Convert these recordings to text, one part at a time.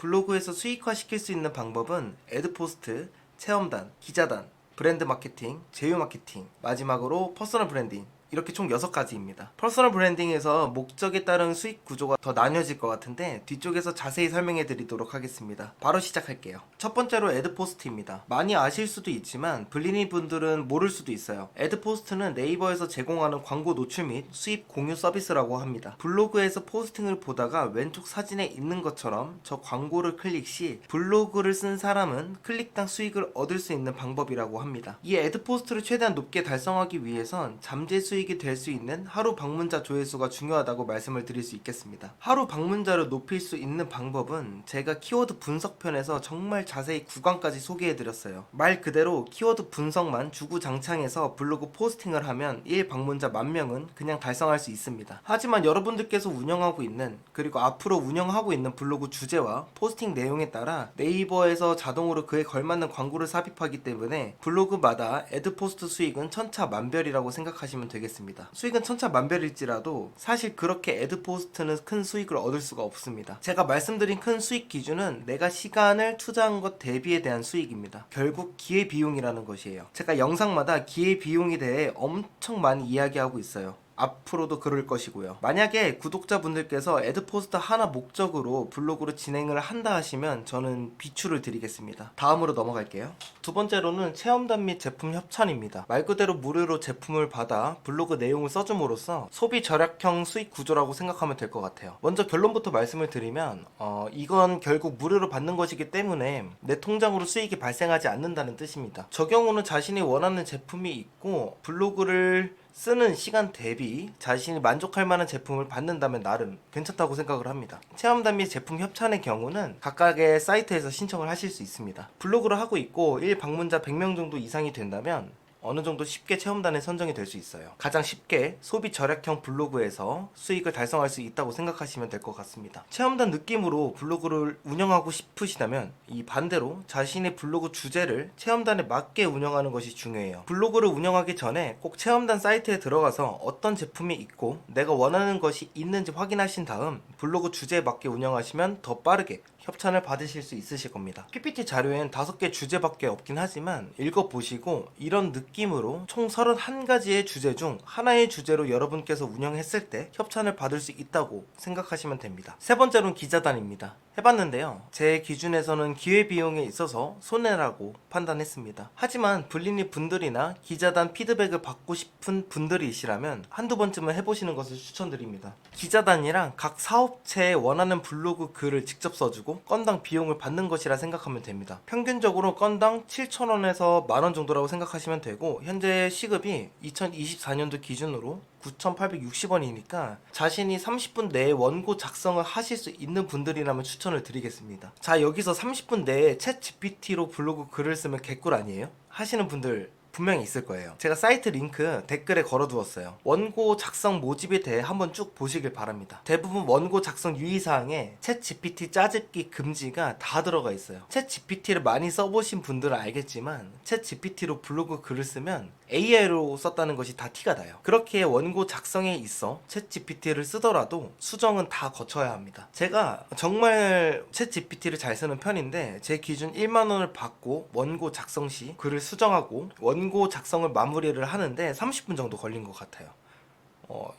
블로그에서 수익화 시킬 수 있는 방법은 애드포스트, 체험단, 기자단, 브랜드 마케팅, 제휴 마케팅, 마지막으로 퍼스널 브랜딩, 이렇게 총 6가지입니다. 퍼스널 브랜딩에서 목적에 따른 수익 구조가 더 나뉘어질 것 같은데 뒤쪽에서 자세히 설명해 드리도록 하겠습니다. 바로 시작할게요. 첫 번째로 애드포스트입니다. 많이 아실 수도 있지만 블리니 분들은 모를 수도 있어요. 애드포스트는 네이버에서 제공하는 광고 노출 및 수입 공유 서비스라고 합니다. 블로그에서 포스팅을 보다가 왼쪽 사진에 있는 것처럼 저 광고를 클릭 시 블로그를 쓴 사람은 클릭당 수익을 얻을 수 있는 방법이라고 합니다. 이 애드포스트를 최대한 높게 달성하기 위해선 잠재 수익이 될 수 있는 하루 방문자 조회수가 중요하다고 말씀을 드릴 수 있겠습니다. 하루 방문자를 높일 수 있는 방법은 제가 키워드 분석편에서 정말 자세히 구간까지 소개해드렸어요. 말 그대로 키워드 분석만 주구장창해서 블로그 포스팅을 하면 1 방문자 10,000명은 그냥 달성할 수 있습니다. 하지만 여러분들께서 운영하고 있는 그리고 앞으로 운영하고 있는 블로그 주제와 포스팅 내용에 따라 네이버에서 자동으로 그에 걸맞는 광고를 삽입하기 때문에 블로그마다 애드포스트 수익은 천차만별이라고 생각하시면 되겠습니다. 수익은 천차만별일지라도 사실 그렇게 애드포스트는 큰 수익을 얻을 수가 없습니다. 제가 말씀드린 큰 수익 기준은 내가 시간을 투자한 것 대비에 대한 수익입니다. 결국 기회비용이라는 것이에요. 제가 영상마다 기회비용에 대해 엄청 많이 이야기하고 있어요. 앞으로도 그럴 것이고요. 만약에 구독자분들께서 애드포스트 하나 목적으로 블로그로 진행을 한다 하시면 저는 비추를 드리겠습니다. 다음으로 넘어갈게요. 두 번째로는 체험단 및 제품 협찬입니다. 말 그대로 무료로 제품을 받아 블로그 내용을 써줌으로써 소비 절약형 수익 구조라고 생각하면 될 것 같아요. 먼저 결론부터 말씀을 드리면 이건 결국 무료로 받는 것이기 때문에 내 통장으로 수익이 발생하지 않는다는 뜻입니다. 저 경우는 자신이 원하는 제품이 있고 블로그를 쓰는 시간 대비 자신이 만족할 만한 제품을 받는다면 나름 괜찮다고 생각을 합니다. 체험단 및 제품 협찬의 경우는 각각의 사이트에서 신청을 하실 수 있습니다. 블로그를 하고 있고 1 방문자 100명 정도 이상이 된다면 어느 정도 쉽게 체험단에 선정이 될 수 있어요. 가장 쉽게 소비 절약형 블로그에서 수익을 달성할 수 있다고 생각하시면 될 것 같습니다. 체험단 느낌으로 블로그를 운영하고 싶으시다면 이 반대로 자신의 블로그 주제를 체험단에 맞게 운영하는 것이 중요해요. 블로그를 운영하기 전에 꼭 체험단 사이트에 들어가서 어떤 제품이 있고 내가 원하는 것이 있는지 확인하신 다음 블로그 주제에 맞게 운영하시면 더 빠르게 협찬을 받으실 수 있으실 겁니다. PPT 자료엔 5개 주제밖에 없긴 하지만 읽어보시고 이런 느낌으로 총 31가지의 주제 중 하나의 주제로 여러분께서 운영했을 때 협찬을 받을 수 있다고 생각하시면 됩니다. 세 번째로는 기자단입니다. 해봤는데요. 제 기준에서는 기회비용에 있어서 손해라고 판단했습니다. 하지만 블리니 분들이나 기자단 피드백을 받고 싶은 분들이시라면 한두 번쯤은 해보시는 것을 추천드립니다. 기자단이랑 각 사업체에 원하는 블로그 글을 직접 써주고 건당 비용을 받는 것이라 생각하면 됩니다. 평균적으로 건당 7,000원에서 만원 정도라고 생각하시면 되고 현재 시급이 2024년도 기준으로 9,860원이니까 자신이 30분 내에 원고 작성을 하실 수 있는 분들이라면 추천을 드리겠습니다. 자, 여기서 30분 내에 챗 GPT로 블로그 글을 쓰면 개꿀 아니에요? 하시는 분들 분명히 있을 거예요. 제가 사이트 링크 댓글에 걸어두었어요. 원고 작성 모집에 대해 한번 쭉 보시길 바랍니다. 대부분 원고 작성 유의사항에 챗 GPT 짜집기 금지가 다 들어가 있어요. 챗 GPT를 많이 써보신 분들은 알겠지만 챗 GPT로 블로그 글을 쓰면 AI로 썼다는 것이 다 티가 나요. 그렇게 원고 작성에 있어 챗 GPT를 쓰더라도 수정은 다 거쳐야 합니다. 제가 정말 챗 GPT를 잘 쓰는 편인데 제 기준 1만원을 받고 원고 작성 시 글을 수정하고 원고 작성을 마무리를 하는데 30분 정도 걸린 것 같아요.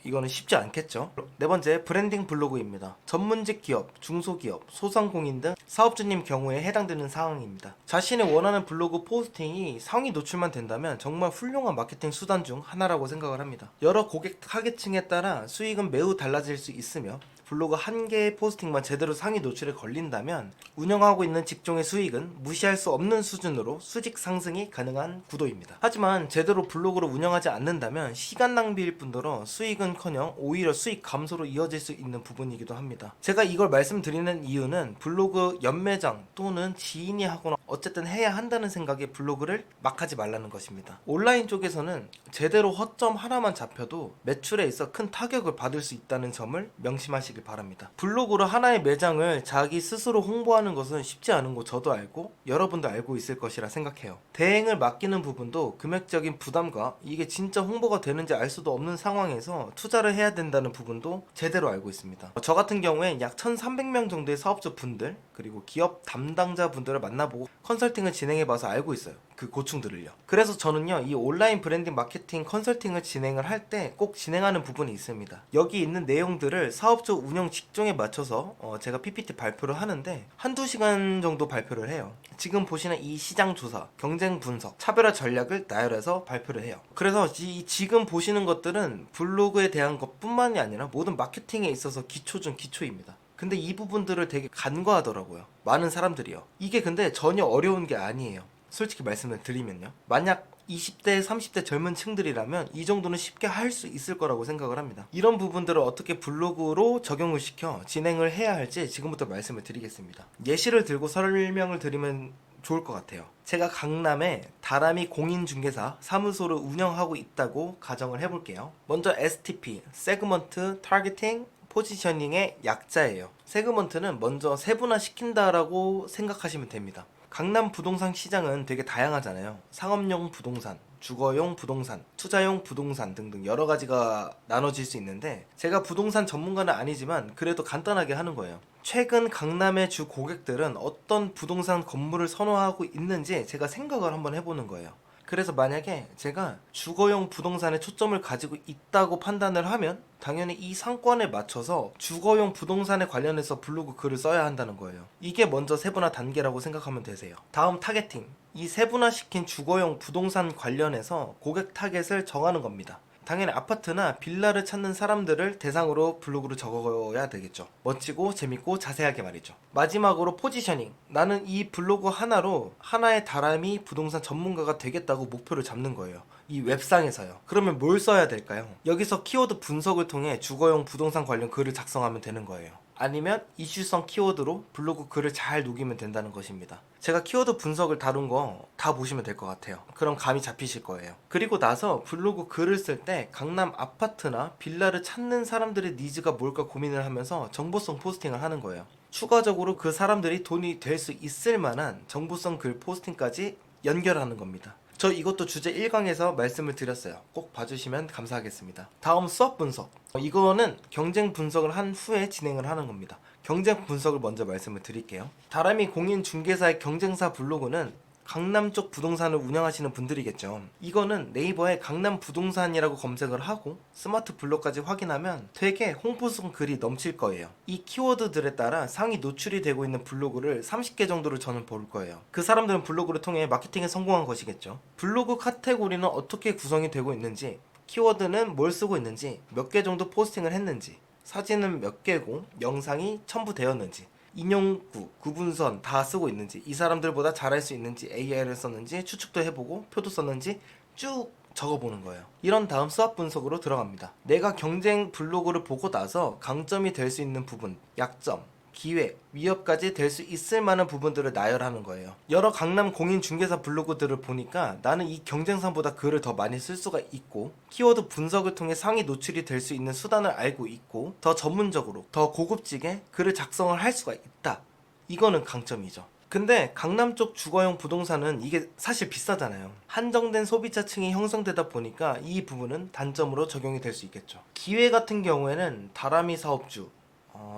이거는 쉽지 않겠죠. 네 번째, 브랜딩 블로그입니다. 전문직 기업, 중소기업, 소상공인 등 사업주님 경우에 해당되는 사항입니다. 자신의 원하는 블로그 포스팅이 상위 노출만 된다면 정말 훌륭한 마케팅 수단 중 하나라고 생각을 합니다. 여러 고객 타겟층에 따라 수익은 매우 달라질 수 있으며 블로그 한 개의 포스팅만 제대로 상위 노출에 걸린다면 운영하고 있는 직종의 수익은 무시할 수 없는 수준으로 수직 상승이 가능한 구도입니다. 하지만 제대로 블로그를 운영하지 않는다면 시간 낭비일 뿐더러 수익은커녕 오히려 수익 감소로 이어질 수 있는 부분이기도 합니다. 제가 이걸 말씀드리는 이유는 블로그 연매장 또는 지인이 하거나 어쨌든 해야 한다는 생각에 블로그를 막 하지 말라는 것입니다. 온라인 쪽에서는 제대로 허점 하나만 잡혀도 매출에 있어 큰 타격을 받을 수 있다는 점을 명심하시길 바랍니다. 블로그로 하나의 매장을 자기 스스로 홍보하는 것은 쉽지 않은 거 저도 알고 여러분도 알고 있을 것이라 생각해요. 대행을 맡기는 부분도 금액적인 부담과 이게 진짜 홍보가 되는지 알 수도 없는 상황에서 투자를 해야 된다는 부분도 제대로 알고 있습니다. 저 같은 경우엔 약 1,300명 정도의 사업주 분들 그리고 기업 담당자분들을 만나보고 컨설팅을 진행해봐서 알고 있어요. 그 고충들을요. 그래서 저는요, 이 온라인 브랜딩 마케팅 컨설팅을 진행을 할 때 꼭 진행하는 부분이 있습니다. 여기 있는 내용들을 사업주 운영 직종에 맞춰서 제가 PPT 발표를 하는데 한두 시간 정도 발표를 해요. 지금 보시는 이 시장 조사, 경쟁 분석, 차별화 전략을 나열해서 발표를 해요. 그래서 지금 보시는 것들은 블로그에 대한 것뿐만이 아니라 모든 마케팅에 있어서 기초 중 기초입니다. 근데 이 부분들을 되게 간과하더라고요. 많은 사람들이요. 이게 근데 전혀 어려운 게 아니에요. 솔직히 말씀을 드리면요. 만약 20대, 30대 젊은 층들이라면 이 정도는 쉽게 할 수 있을 거라고 생각을 합니다. 이런 부분들을 어떻게 블로그로 적용을 시켜 진행을 해야 할지 지금부터 말씀을 드리겠습니다. 예시를 들고 설명을 드리면 좋을 것 같아요. 제가 강남에 다람이 공인중개사 사무소를 운영하고 있다고 가정을 해볼게요. 먼저 STP, 세그먼트, 타겟팅, 포지셔닝의 약자예요. 세그먼트는 먼저 세분화 시킨다라고 생각하시면 됩니다. 강남 부동산 시장은 되게 다양하잖아요. 상업용 부동산, 주거용 부동산, 투자용 부동산 등등 여러 가지가 나눠질 수 있는데 제가 부동산 전문가는 아니지만 그래도 간단하게 하는 거예요. 최근 강남의 주 고객들은 어떤 부동산 건물을 선호하고 있는지 제가 생각을 한번 해보는 거예요. 그래서 만약에 제가 주거용 부동산에 초점을 가지고 있다고 판단을 하면 당연히 이 상권에 맞춰서 주거용 부동산에 관련해서 블로그 글을 써야 한다는 거예요. 이게 먼저 세분화 단계라고 생각하면 되세요. 다음 타겟팅. 이 세분화시킨 주거용 부동산 관련해서 고객 타겟을 정하는 겁니다. 당연히 아파트나 빌라를 찾는 사람들을 대상으로 블로그를 적어야 되겠죠. 멋지고 재밌고 자세하게 말이죠. 마지막으로 포지셔닝. 나는 이 블로그 하나로 하나의 다람이 부동산 전문가가 되겠다고 목표를 잡는 거예요. 이 웹상에서요. 그러면 뭘 써야 될까요? 여기서 키워드 분석을 통해 주거용 부동산 관련 글을 작성하면 되는 거예요. 아니면 이슈성 키워드로 블로그 글을 잘 녹이면 된다는 것입니다. 제가 키워드 분석을 다룬 거 다 보시면 될 것 같아요. 그럼 감이 잡히실 거예요. 그리고 나서 블로그 글을 쓸 때 강남 아파트나 빌라를 찾는 사람들의 니즈가 뭘까 고민을 하면서 정보성 포스팅을 하는 거예요. 추가적으로 그 사람들이 돈이 될 수 있을 만한 정보성 글 포스팅까지 연결하는 겁니다. 저 이것도 주제 1강에서 말씀을 드렸어요. 꼭 봐주시면 감사하겠습니다. 다음 수업 분석. 이거는 경쟁 분석을 한 후에 진행을 하는 겁니다. 경쟁 분석을 먼저 말씀을 드릴게요. 다람이 공인중개사의 경쟁사 블로그는 강남 쪽 부동산을 운영하시는 분들이겠죠. 이거는 네이버에 강남 부동산이라고 검색을 하고 스마트 블록까지 확인하면 되게 홍보성 글이 넘칠 거예요. 이 키워드들에 따라 상위 노출이 되고 있는 블로그를 30개 정도를 저는 볼 거예요. 그 사람들은 블로그를 통해 마케팅에 성공한 것이겠죠. 블로그 카테고리는 어떻게 구성이 되고 있는지, 키워드는 뭘 쓰고 있는지, 몇 개 정도 포스팅을 했는지, 사진은 몇 개고 영상이 첨부되었는지, 인용구, 구분선 다 쓰고 있는지, 이 사람들보다 잘할 수 있는지, AI를 썼는지 추측도 해보고 표도 썼는지 쭉 적어보는 거예요. 이런 다음 수학 분석으로 들어갑니다. 내가 경쟁 블로그를 보고 나서 강점이 될 수 있는 부분, 약점, 기회, 위협까지 될 수 있을 만한 부분들을 나열하는 거예요. 여러 강남 공인중개사 블로그들을 보니까 나는 이 경쟁사보다 글을 더 많이 쓸 수가 있고 키워드 분석을 통해 상위 노출이 될 수 있는 수단을 알고 있고 더 전문적으로, 더 고급지게 글을 작성을 할 수가 있다. 이거는 강점이죠. 근데 강남 쪽 주거용 부동산은 이게 사실 비싸잖아요. 한정된 소비자층이 형성되다 보니까 이 부분은 단점으로 적용이 될 수 있겠죠. 기회 같은 경우에는 다람이 사업주,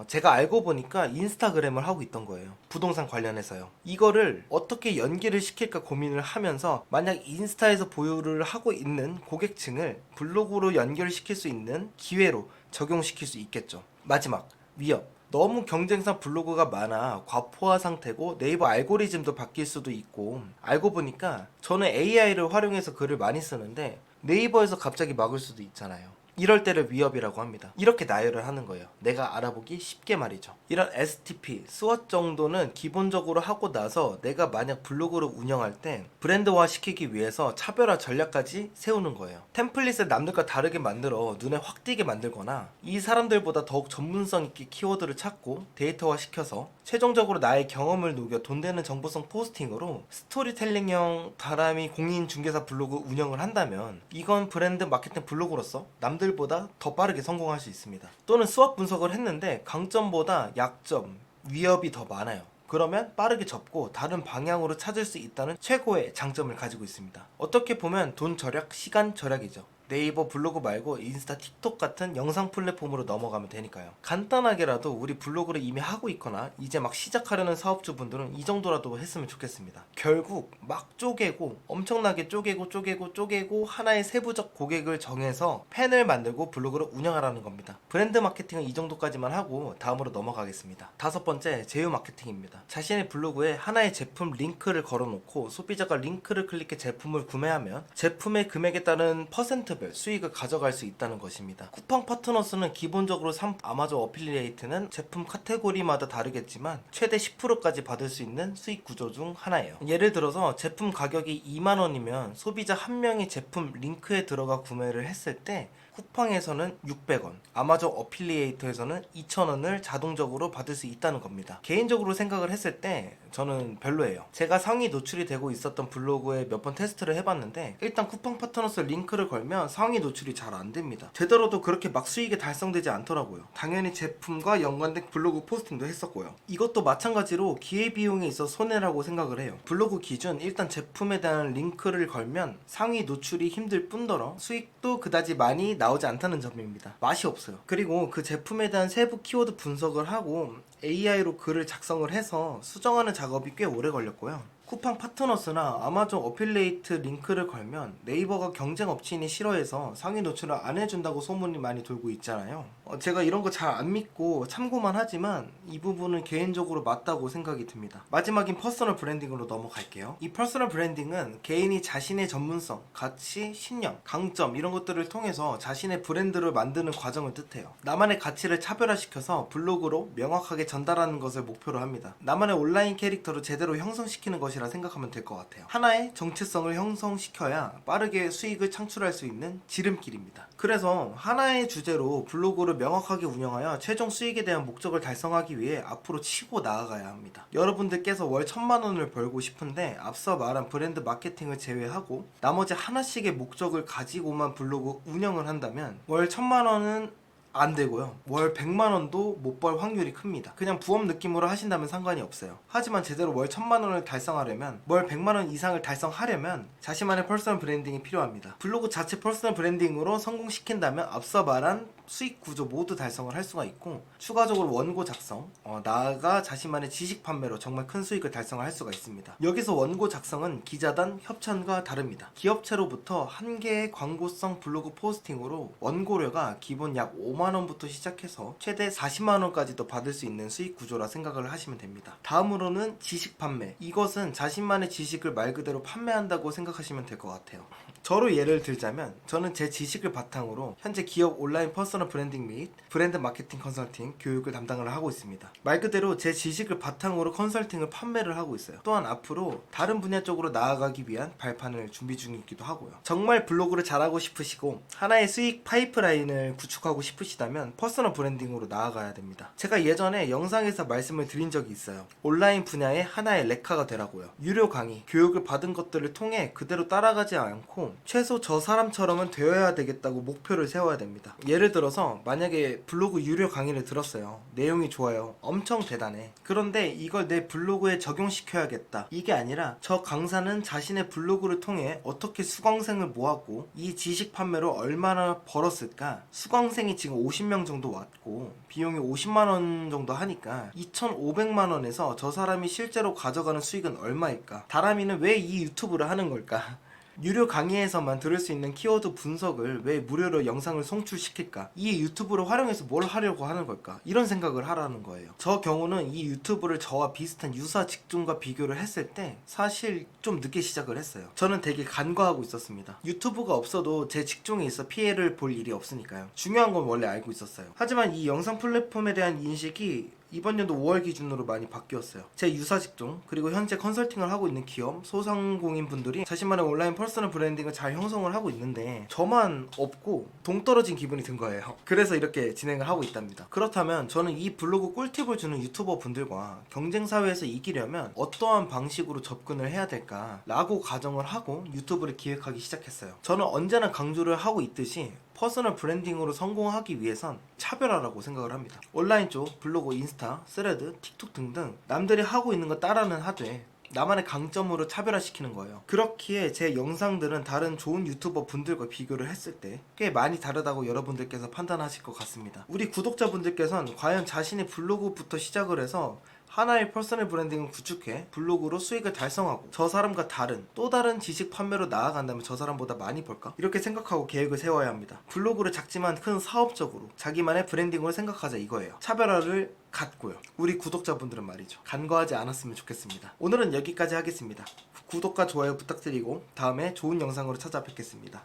제가 알고 보니까 인스타그램을 하고 있던 거예요. 부동산 관련해서요. 이거를 어떻게 연계를 시킬까 고민을 하면서 만약 인스타에서 보유를 하고 있는 고객층을 블로그로 연결시킬 수 있는 기회로 적용시킬 수 있겠죠. 마지막, 위협. 너무 경쟁사 블로그가 많아 과포화 상태고 네이버 알고리즘도 바뀔 수도 있고 알고 보니까 저는 AI를 활용해서 글을 많이 쓰는데 네이버에서 갑자기 막을 수도 있잖아요. 이럴 때를 위협이라고 합니다. 이렇게 나열을 하는 거예요. 내가 알아보기 쉽게 말이죠. 이런 STP, 스왓 정도는 기본적으로 하고 나서 내가 만약 블로그를 운영할 때 브랜드화 시키기 위해서 차별화 전략까지 세우는 거예요. 템플릿을 남들과 다르게 만들어 눈에 확 띄게 만들거나 이 사람들보다 더욱 전문성 있게 키워드를 찾고 데이터화 시켜서 최종적으로 나의 경험을 녹여 돈 되는 정보성 포스팅으로 스토리텔링형 다람이 공인중개사 블로그 운영을 한다면 이건 브랜드 마케팅 블로그로서 남들보다 더 빠르게 성공할 수 있습니다. 또는 수업 분석을 했는데 강점보다 약점, 위협이 더 많아요. 그러면 빠르게 접고 다른 방향으로 찾을 수 있다는 최고의 장점을 가지고 있습니다. 어떻게 보면 돈 절약, 시간 절약이죠. 네이버 블로그 말고 인스타, 틱톡 같은 영상 플랫폼으로 넘어가면 되니까요. 간단하게라도 우리 블로그를 이미 하고 있거나 이제 막 시작하려는 사업주분들은 이 정도라도 했으면 좋겠습니다. 결국 막 쪼개고 엄청나게 쪼개고 하나의 세부적 고객을 정해서 펜을 만들고 블로그를 운영하라는 겁니다. 브랜드 마케팅은 이 정도까지만 하고 다음으로 넘어가겠습니다. 5번째, 제휴 마케팅입니다. 자신의 블로그에 하나의 제품 링크를 걸어놓고 소비자가 링크를 클릭해 제품을 구매하면 제품의 금액에 따른 퍼센트별 수익을 가져갈 수 있다는 것입니다. 쿠팡 파트너스는 기본적으로 아마존 어필리에이트는 제품 카테고리마다 다르겠지만 최대 10%까지 받을 수 있는 수익 구조 중 하나예요. 예를 들어서 제품 가격이 2만원이면 소비자 한 명이 제품 링크에 들어가 구매를 했을 때 쿠팡에서는 600원, 아마존 어필리에이터에서는 2,000원을 자동적으로 받을 수 있다는 겁니다. 개인적으로 생각을 했을 때 저는 별로예요. 제가 상위 노출이 되고 있었던 블로그에 몇 번 테스트를 해봤는데 일단 쿠팡 파트너스 링크를 걸면 상위 노출이 잘 안됩니다. 되더라도 그렇게 막 수익이 달성되지 않더라고요. 당연히 제품과 연관된 블로그 포스팅도 했었고요. 이것도 마찬가지로 기회비용에 있어 손해라고 생각을 해요. 블로그 기준 일단 제품에 대한 링크를 걸면 상위 노출이 힘들 뿐더러 수익도 그다지 많이 나오지 않다는 점입니다. 맛이 없어요. 그리고 그 제품에 대한 세부 키워드 분석을 하고 AI로 글을 작성을 해서 수정하는 작업이 꽤 오래 걸렸고요. 쿠팡 파트너스나 아마존 어필리에이트 링크를 걸면 네이버가 경쟁 업체인이 싫어해서 상위 노출을 안 해준다고 소문이 많이 돌고 있잖아요. 제가 이런 거 잘 안 믿고 참고만 하지만 이 부분은 개인적으로 맞다고 생각이 듭니다. 마지막인 퍼스널 브랜딩으로 넘어갈게요. 이 퍼스널 브랜딩은 개인이 자신의 전문성, 가치, 신념, 강점 이런 것들을 통해서 자신의 브랜드를 만드는 과정을 뜻해요. 나만의 가치를 차별화시켜서 블로그로 명확하게 전달하는 것을 목표로 합니다. 나만의 온라인 캐릭터를 제대로 형성시키는 것이라 생각하면 될 것 같아요. 하나의 정체성을 형성시켜야 빠르게 수익을 창출할 수 있는 지름길입니다. 그래서 하나의 주제로 블로그를 명확하게 운영하여 최종 수익에 대한 목적을 달성하기 위해 앞으로 치고 나아가야 합니다. 여러분들께서 월 1,000만원을 벌고 싶은데 앞서 말한 브랜드 마케팅을 제외하고 나머지 하나씩의 목적을 가지고만 블로그 운영을 한다면 월 1,000만원은 안 되고요. 월 100만원도 못 벌 확률이 큽니다. 그냥 부업 느낌으로 하신다면 상관이 없어요. 하지만 제대로 월 1,000만원을 달성하려면 월 100만원 이상을 달성하려면 자신만의 퍼스널 브랜딩이 필요합니다. 블로그 자체 퍼스널 브랜딩으로 성공시킨다면 앞서 말한 수익 구조 모두 달성을 할 수가 있고 추가적으로 원고 작성, 나아가 자신만의 지식 판매로 정말 큰 수익을 달성을 할 수가 있습니다. 여기서 원고 작성은 기자단, 협찬과 다릅니다. 기업체로부터 한 개의 광고성 블로그 포스팅으로 원고료가 기본 약 5만원부터 시작해서 최대 40만원까지도 받을 수 있는 수익 구조라 생각을 하시면 됩니다. 다음으로는 지식 판매. 이것은 자신만의 지식을 말 그대로 판매한다고 생각하시면 될 것 같아요. 저로 예를 들자면 저는 제 지식을 바탕으로 현재 기업 온라인 퍼스널 브랜딩 및 브랜드 마케팅 컨설팅 교육을 담당을 하고 있습니다. 말 그대로 제 지식을 바탕으로 컨설팅을 판매를 하고 있어요. 또한 앞으로 다른 분야 쪽으로 나아가기 위한 발판을 준비 중이기도 하고요. 정말 블로그를 잘하고 싶으시고 하나의 수익 파이프라인을 구축하고 싶으시다면 퍼스널 브랜딩으로 나아가야 됩니다. 제가 예전에 영상에서 말씀을 드린 적이 있어요. 온라인 분야의 하나의 레카가 되라고요. 유료 강의, 교육을 받은 것들을 통해 그대로 따라가지 않고 최소 저 사람처럼은 되어야 되겠다고 목표를 세워야 됩니다. 예를 들어서 만약에 블로그 유료 강의를 들었어요. 내용이 좋아요. 엄청 대단해. 그런데 이걸 내 블로그에 적용시켜야겠다. 이게 아니라 저 강사는 자신의 블로그를 통해 어떻게 수강생을 모았고 이 지식 판매로 얼마나 벌었을까? 수강생이 지금 50명 정도 왔고 비용이 50만원 정도 하니까 2,500만원에서 저 사람이 실제로 가져가는 수익은 얼마일까? 다람이는 왜 이 유튜브를 하는 걸까? 유료 강의에서만 들을 수 있는 키워드 분석을 왜 무료로 영상을 송출시킬까? 이 유튜브를 활용해서 뭘 하려고 하는 걸까? 이런 생각을 하라는 거예요. 저 경우는 이 유튜브를 저와 비슷한 유사 직종과 비교를 했을 때 사실 좀 늦게 시작을 했어요. 저는 되게 간과하고 있었습니다. 유튜브가 없어도 제 직종에 있어 피해를 볼 일이 없으니까요. 중요한 건 원래 알고 있었어요. 하지만 이 영상 플랫폼에 대한 인식이 이번 연도 5월 기준으로 많이 바뀌었어요. 제 유사 직종 그리고 현재 컨설팅을 하고 있는 기업 소상공인 분들이 자신만의 온라인 퍼스널 브랜딩을 잘 형성을 하고 있는데 저만 없고 동떨어진 기분이 든 거예요. 그래서 이렇게 진행을 하고 있답니다. 그렇다면 저는 이 블로그 꿀팁을 주는 유튜버 분들과 경쟁 사회에서 이기려면 어떠한 방식으로 접근을 해야 될까 라고 가정을 하고 유튜브를 기획하기 시작했어요. 저는 언제나 강조를 하고 있듯이 퍼스널 브랜딩으로 성공하기 위해선 차별화라고 생각을 합니다. 온라인 쪽 블로그, 인스타, 스레드, 틱톡 등등 남들이 하고 있는 거 따라는 하되 나만의 강점으로 차별화시키는 거예요. 그렇기에 제 영상들은 다른 좋은 유튜버 분들과 비교를 했을 때 꽤 많이 다르다고 여러분들께서 판단하실 것 같습니다. 우리 구독자분들께서는 과연 자신의 블로그부터 시작을 해서 하나의 퍼스널 브랜딩을 구축해 블로그로 수익을 달성하고 저 사람과 다른 또 다른 지식 판매로 나아간다면 저 사람보다 많이 벌까? 이렇게 생각하고 계획을 세워야 합니다. 블로그를 작지만 큰 사업적으로 자기만의 브랜딩으로 생각하자 이거예요. 차별화를 갖고요. 우리 구독자분들은 말이죠. 간과하지 않았으면 좋겠습니다. 오늘은 여기까지 하겠습니다. 구독과 좋아요 부탁드리고 다음에 좋은 영상으로 찾아뵙겠습니다.